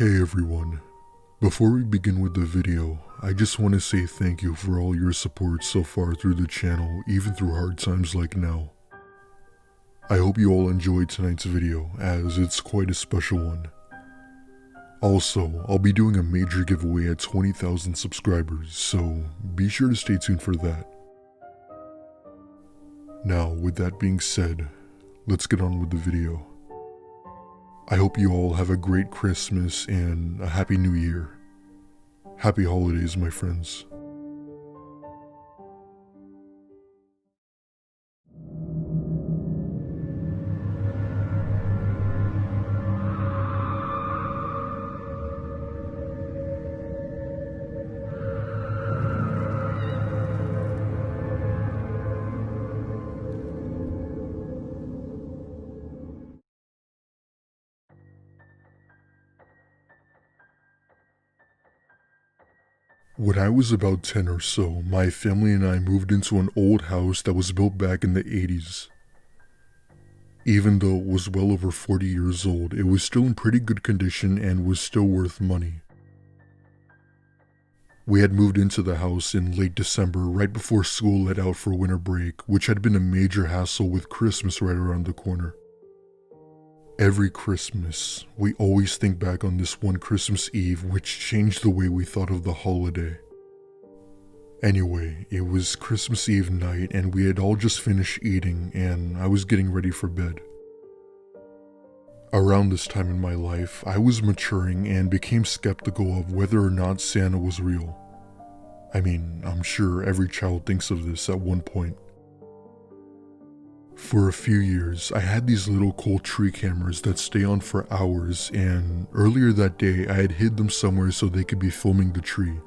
Hey everyone, before we begin with the video, I just want to say thank you for all your support so far through the channel, even through hard times like now. I hope you all enjoyed tonight's video, as it's quite a special one. Also, I'll be doing a major giveaway at 20,000 subscribers, so be sure to stay tuned for that. Now, with that being said, let's get on with the video. I hope you all have a great Christmas and a Happy New Year. Happy holidays, my friends. When I was about 10 or so, my family and I moved into an old house that was built back in the 80s. Even though it was well over 40 years old, it was still in pretty good condition and was still worth money. We had moved into the house in late December, right before school let out for winter break, which had been a major hassle with Christmas right around the corner. Every Christmas, we always think back on this one Christmas Eve which changed the way we thought of the holiday. Anyway, it was Christmas Eve night and we had all just finished eating and I was getting ready for bed. Around this time in my life, I was maturing and became skeptical of whether or not Santa was real. I mean, I'm sure every child thinks of this at one point. For a few years, I had these little cool tree cameras that stay on for hours, and earlier that day I had hid them somewhere so they could be filming the tree.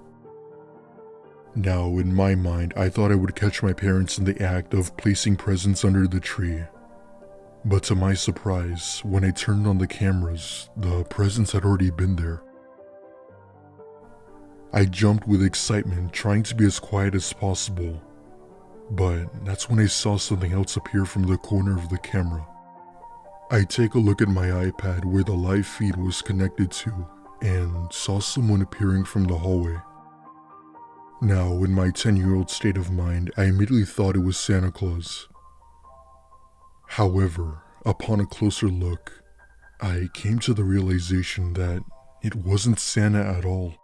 Now, in my mind, I thought I would catch my parents in the act of placing presents under the tree. But to my surprise, when I turned on the cameras, the presents had already been there. I jumped with excitement, trying to be as quiet as possible. But that's when I saw something else appear from the corner of the camera. I take a look at my iPad where the live feed was connected to and saw someone appearing from the hallway. Now, in my 10-year-old state of mind, I immediately thought it was Santa Claus. However, upon a closer look, I came to the realization that it wasn't Santa at all,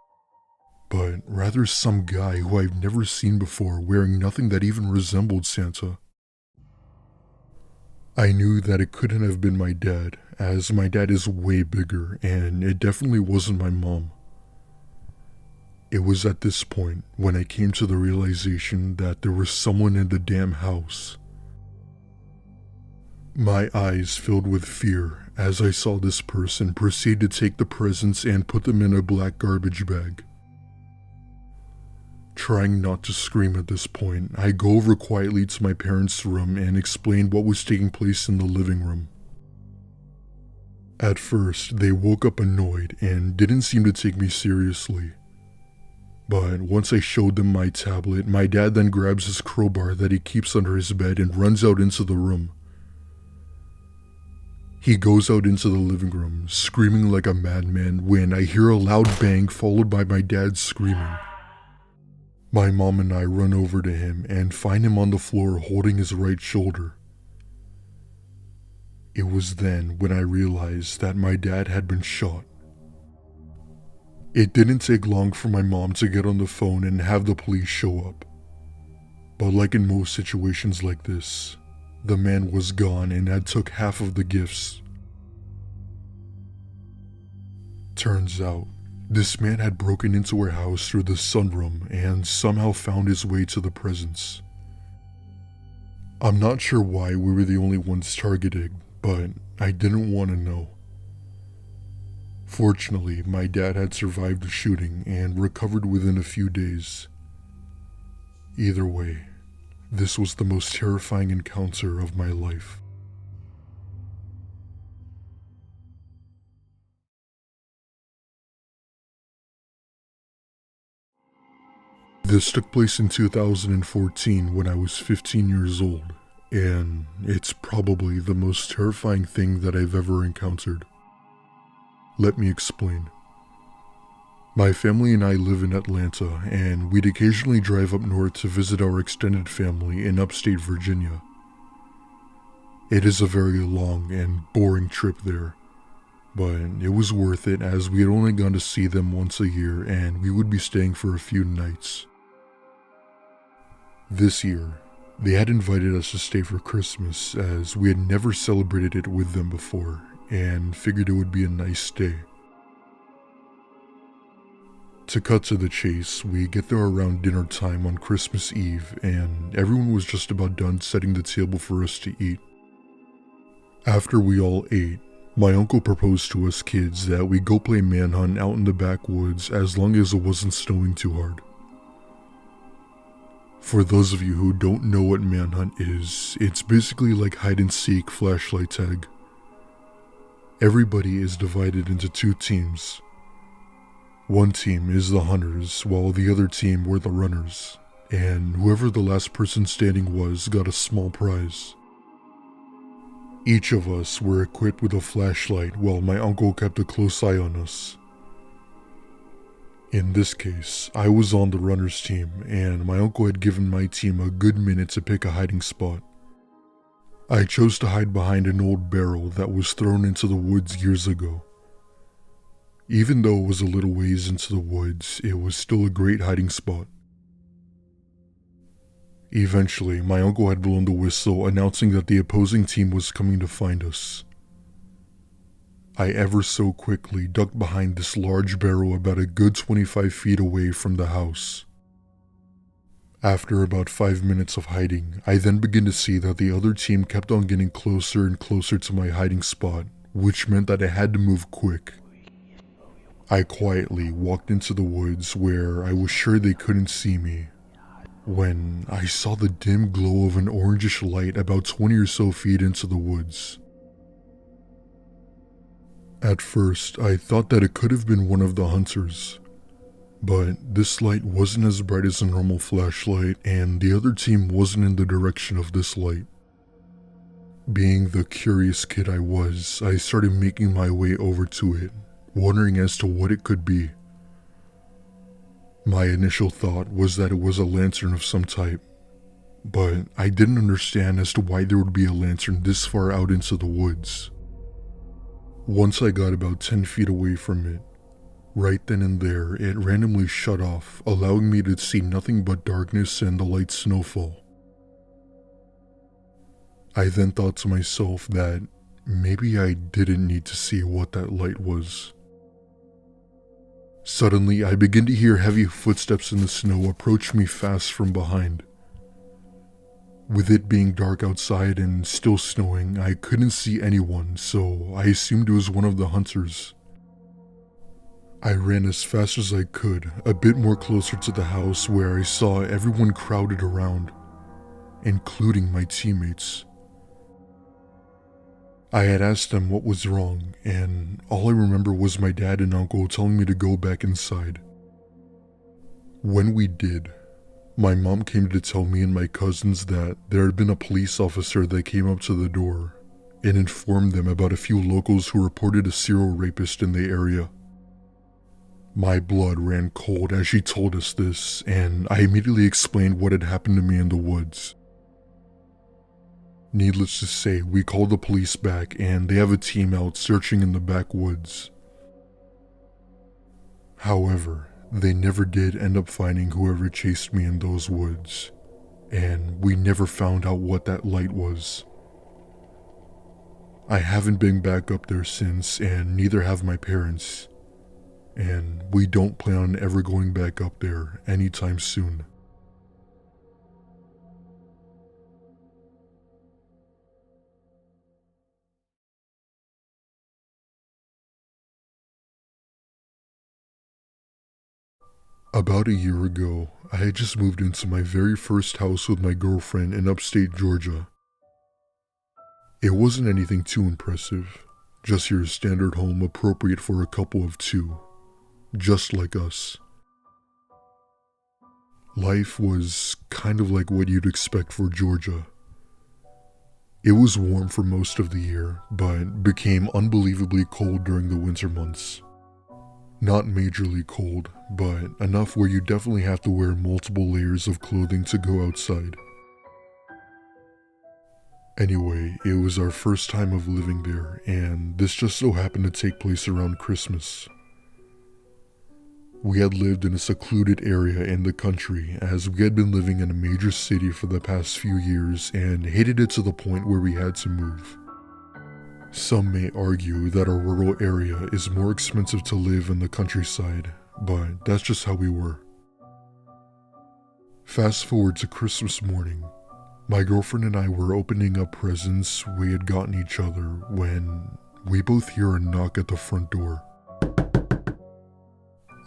but rather some guy who I've never seen before wearing nothing that even resembled Santa. I knew that it couldn't have been my dad, as my dad is way bigger, and it definitely wasn't my mom. It was at this point when I came to the realization that there was someone in the damn house. My eyes filled with fear as I saw this person proceed to take the presents and put them in a black garbage bag. Trying not to scream at this point, I go over quietly to my parents' room and explain what was taking place in the living room. At first, they woke up annoyed and didn't seem to take me seriously. But once I showed them my tablet, my dad then grabs his crowbar that he keeps under his bed and runs out into the room. He goes out into the living room, screaming like a madman when I hear a loud bang followed by my dad screaming. My mom and I run over to him and find him on the floor holding his right shoulder. It was then when I realized that my dad had been shot. It didn't take long for my mom to get on the phone and have the police show up. But like in most situations like this, the man was gone and had took half of the gifts. Turns out, this man had broken into our house through the sunroom and somehow found his way to the presents. I'm not sure why we were the only ones targeted, but I didn't want to know. Fortunately, my dad had survived the shooting and recovered within a few days. Either way, this was the most terrifying encounter of my life. This took place in 2014 when I was 15 years old, and it's probably the most terrifying thing that I've ever encountered. Let me explain. My family and I live in Atlanta, and we'd occasionally drive up north to visit our extended family in upstate Virginia. It is a very long and boring trip there, but it was worth it as we had only gone to see them once a year and we would be staying for a few nights. This year, they had invited us to stay for Christmas as we had never celebrated it with them before and figured it would be a nice stay. To cut to the chase, we get there around dinner time on Christmas Eve and everyone was just about done setting the table for us to eat. After we all ate, my uncle proposed to us kids that we go play manhunt out in the backwoods as long as it wasn't snowing too hard. For those of you who don't know what manhunt is, it's basically like hide and seek flashlight tag. Everybody is divided into two teams. One team is the hunters, while the other team were the runners, and whoever the last person standing was got a small prize. Each of us were equipped with a flashlight while my uncle kept a close eye on us. In this case, I was on the runners team, and my uncle had given my team a good minute to pick a hiding spot. I chose to hide behind an old barrel that was thrown into the woods years ago. Even though it was a little ways into the woods, it was still a great hiding spot. Eventually, my uncle had blown the whistle announcing that the opposing team was coming to find us. I ever so quickly ducked behind this large barrel about a good 25 feet away from the house. After about 5 minutes of hiding, I then began to see that the other team kept on getting closer and closer to my hiding spot, which meant that I had to move quick. I quietly walked into the woods where I was sure they couldn't see me, when I saw the dim glow of an orangish light about 20 or so feet into the woods. At first, I thought that it could have been one of the hunters, but this light wasn't as bright as a normal flashlight and the other team wasn't in the direction of this light. Being the curious kid I was, I started making my way over to it, wondering as to what it could be. My initial thought was that it was a lantern of some type, but I didn't understand as to why there would be a lantern this far out into the woods. Once I got about 10 feet away from it, right then and there it randomly shut off, allowing me to see nothing but darkness and the light snowfall. I then thought to myself that maybe I didn't need to see what that light was. Suddenly, I began to hear heavy footsteps in the snow approach me fast from behind. With it being dark outside and still snowing, I couldn't see anyone, so I assumed it was one of the hunters. I ran as fast as I could, a bit more closer to the house where I saw everyone crowded around, including my teammates. I had asked them what was wrong, and all I remember was my dad and uncle telling me to go back inside. When we did, my mom came to tell me and my cousins that there had been a police officer that came up to the door and informed them about a few locals who reported a serial rapist in the area. My blood ran cold as she told us this, and I immediately explained what had happened to me in the woods. Needless to say, we called the police back and they have a team out searching in the backwoods. However, they never did end up finding whoever chased me in those woods, and we never found out what that light was. I haven't been back up there since, and neither have my parents, and we don't plan on ever going back up there anytime soon. About a year ago, I had just moved into my very first house with my girlfriend in upstate Georgia. It wasn't anything too impressive, just your standard home appropriate for a couple of two, just like us. Life was kind of like what you'd expect for Georgia. It was warm for most of the year, but became unbelievably cold during the winter months. Not majorly cold, but enough where you definitely have to wear multiple layers of clothing to go outside. Anyway, it was our first time of living there, and this just so happened to take place around Christmas. We had lived in a secluded area in the country, as we had been living in a major city for the past few years and hated it to the point where we had to move. Some may argue that our rural area is more expensive to live in the countryside, but that's just how we were. Fast forward to Christmas morning. My girlfriend and I were opening up presents we had gotten each other when we both hear a knock at the front door.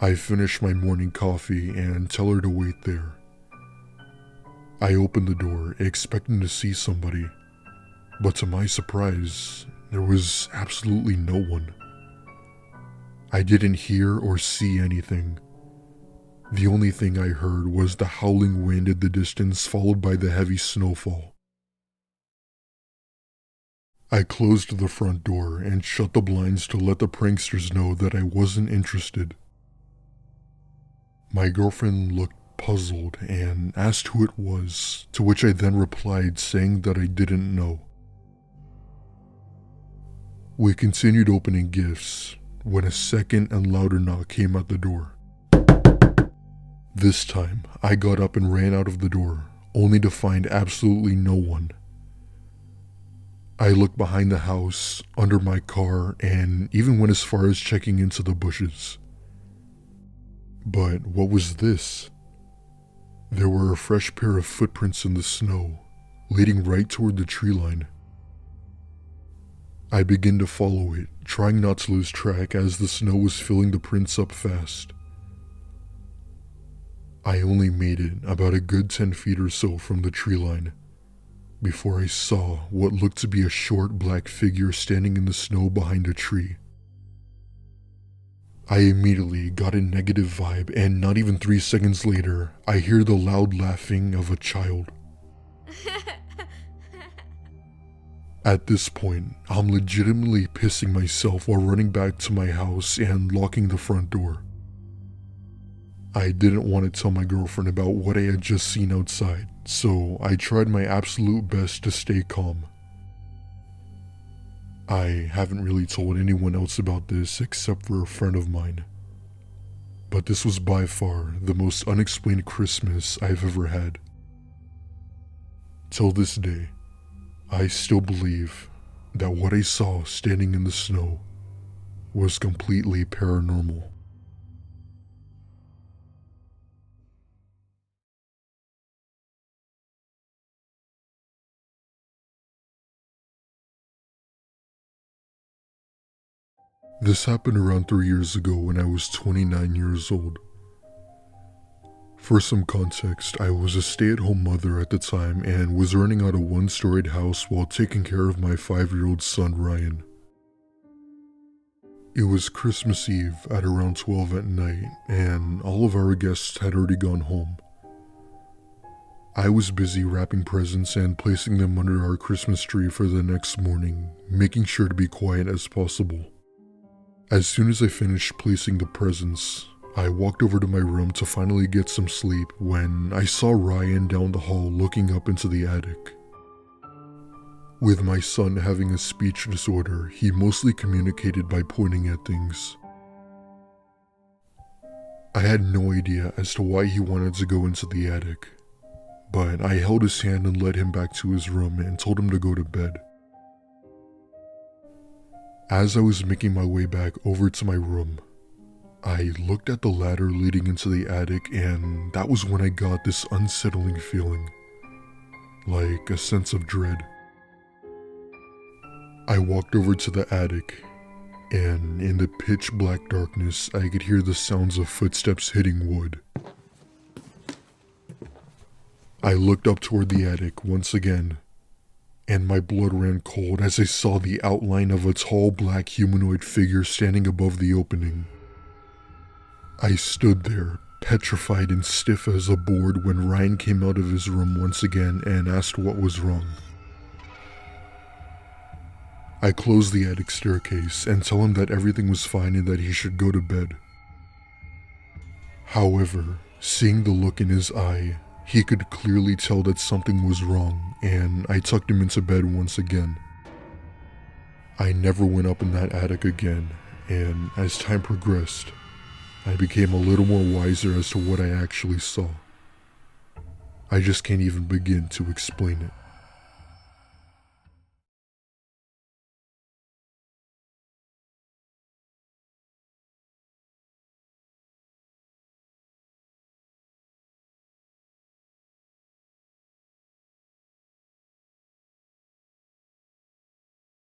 I finish my morning coffee and tell her to wait there. I open the door, expecting to see somebody, but to my surprise, there was absolutely no one. I didn't hear or see anything. The only thing I heard was the howling wind in the distance, followed by the heavy snowfall. I closed the front door and shut the blinds to let the pranksters know that I wasn't interested. My girlfriend looked puzzled and asked who it was, to which I then replied saying that I didn't know. We continued opening gifts when a second and louder knock came at the door. This time, I got up and ran out of the door, only to find absolutely no one. I looked behind the house, under my car, and even went as far as checking into the bushes. But what was this? There were a fresh pair of footprints in the snow, leading right toward the tree line. I began to follow it, trying not to lose track as the snow was filling the prints up fast. I only made it about a good 10 feet or so from the tree line before I saw what looked to be a short black figure standing in the snow behind a tree. I immediately got a negative vibe, and not even 3 seconds later, I hear the loud laughing of a child. At this point, I'm legitimately pissing myself while running back to my house and locking the front door. I didn't want to tell my girlfriend about what I had just seen outside, so I tried my absolute best to stay calm. I haven't really told anyone else about this except for a friend of mine, but this was by far the most unexplained Christmas I've ever had. Till this day, I still believe that what I saw standing in the snow was completely paranormal. This happened around 3 years ago when I was 29 years old. For some context, I was a stay-at-home mother at the time and was renting out a 1-storied house while taking care of my 5-year-old son Ryan. It was Christmas Eve at around 12 at night, and all of our guests had already gone home. I was busy wrapping presents and placing them under our Christmas tree for the next morning, making sure to be quiet as possible. As soon as I finished placing the presents, I walked over to my room to finally get some sleep when I saw Ryan down the hall looking up into the attic. With my son having a speech disorder, he mostly communicated by pointing at things. I had no idea as to why he wanted to go into the attic, but I held his hand and led him back to his room and told him to go to bed. As I was making my way back over to my room, I looked at the ladder leading into the attic, and that was when I got this unsettling feeling, like a sense of dread. I walked over to the attic, and in the pitch black darkness, I could hear the sounds of footsteps hitting wood. I looked up toward the attic once again, and my blood ran cold as I saw the outline of a tall black humanoid figure standing above the opening. I stood there, petrified and stiff as a board, when Ryan came out of his room once again and asked what was wrong. I closed the attic staircase and told him that everything was fine and that he should go to bed. However, seeing the look in his eye, he could clearly tell that something was wrong, and I tucked him into bed once again. I never went up in that attic again, and as time progressed, I became a little more wiser as to what I actually saw. I just can't even begin to explain it.